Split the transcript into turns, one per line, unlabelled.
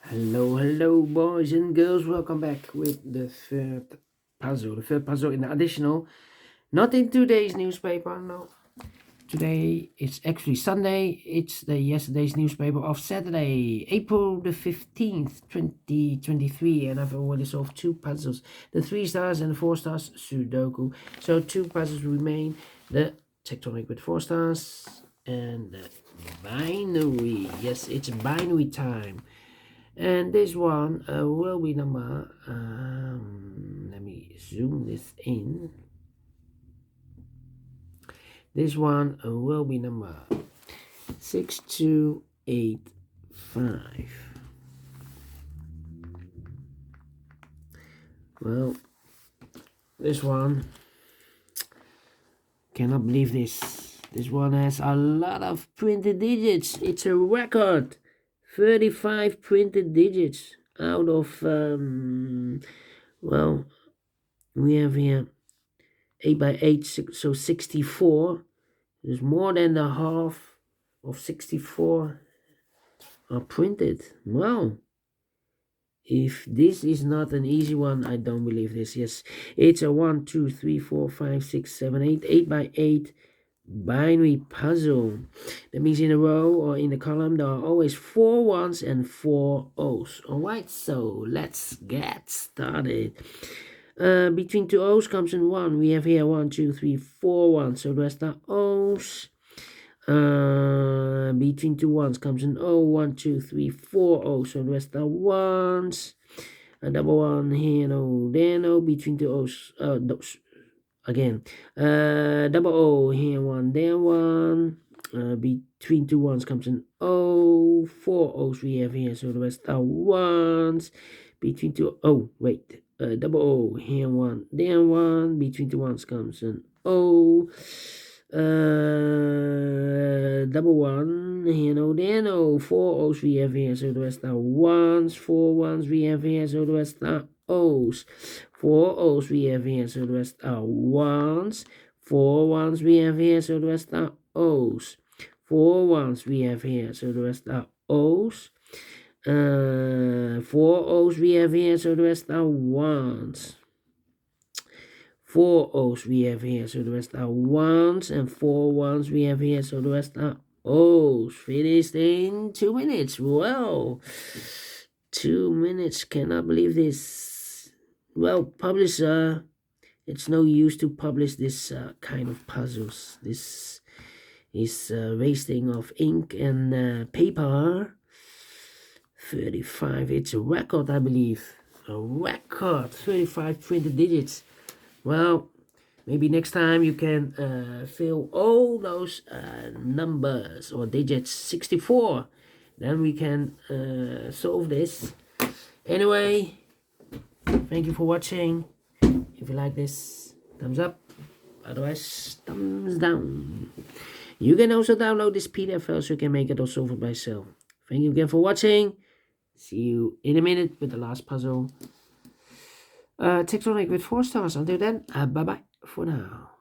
Hello, boys and girls. Welcome back with the third puzzle. The third puzzle in the additional, not in today's newspaper. No, today it's actually Sunday. It's the yesterday's newspaper of Saturday, April the 15th, 2023, and I've already solved two puzzles: the 3 stars and the 4 stars Sudoku. So two puzzles remain: the tectonic with 4 stars and the binary. Yes, it's binary time. And this one will be number, let me zoom this in. This one will be number 6285. Well, this one, cannot believe this. This one has a lot of printed digits. It's a record. 35 printed digits out of, well, we have here 8 by 8, so 64. There's more than the half of 64 are printed. Wow. If this is not an easy one, I don't believe this. Yes, it's a 1, 2, 3, 4, 5, 6, 7, 8 by 8 binary puzzle. That means in a row or in the column there are always 4 ones and 4 O's. Alright, so let's get started. Between 2 O's comes in 1. We have here 1, 2, 3, 4 ones, so the rest are O's. Between 2 ones comes an O. 1, 2, 3, 4 O's, so the rest are ones. A double one here, no, there, no. Between 2 O's, again, double O here, 1, there, 1. Between 2 ones comes an O. 4 O's we have here, so the rest are ones. Between 2, oh wait, double O here, 1, there, 1. Between 2 ones comes an O. Double one here, no, there, no. 4 O's we have here, so the rest are ones. 4 ones we have here, so the rest are O's. 4 O's we have here, so the rest are ones. 4 ones we have here, so the rest are O's. 4 ones we have here, so the rest are O's. 4 O's we have here, so the rest are ones. 4 O's we have here, so the rest are ones, and 4 ones we have here, so the rest are O's. Finished in 2 minutes. Well, 2 minutes, cannot believe this. Well, publisher, it's no use to publish this kind of puzzles. This is wasting of ink and paper. 35, it's a record, I believe. A record, 35 printed digits. Well, maybe next time you can fill all those numbers or digits, 64. Then we can solve this. Anyway, thank you for watching. If you like this, thumbs up. Otherwise, thumbs down. You can also download this PDF file so you can make it or solve it by yourself. Thank you again for watching. See you in a minute with the last puzzle. Tectonic with 4 stars. Until then, bye-bye for now.